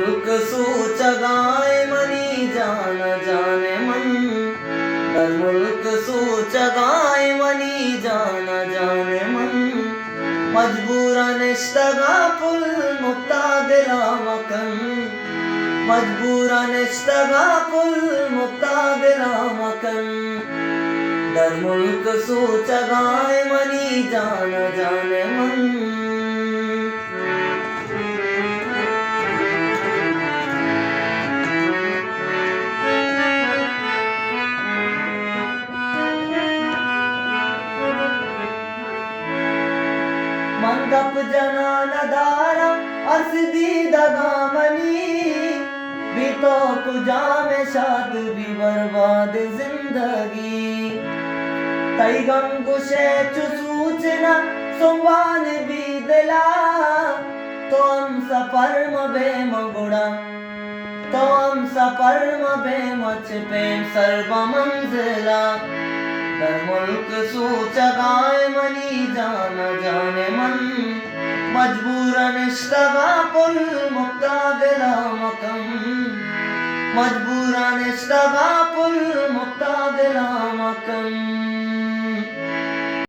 मुल्क सूचगाए मनी जान जाने मन, दर मुल्क सूचगाए मनी जान जाने मन, मजबूरन इश्तगा पुल मुक्तादिला मकन, मजबूरन इश्तगा पुल मुक्तादिला मकन, दर मुल्क सूचगाए मनी जान जाने मन। मंगप जना नदारा असदी दगामनी, भी तो कुजा में शाद भी बर्बाद जिंदगी, तई गम गुशे चुसूचना सुवान भी दिला, तो हम सफर मबे मगुड़ा, तो हम सफर मबे मच पे सरबा मंजिला, दर मुल्क सूचगाए मनी जान जाने मन, मजबूरन इश्तगा पुल मुक्तादिला मकन, मजबूरन इश्तगा पुल मुक्तादिला मकन।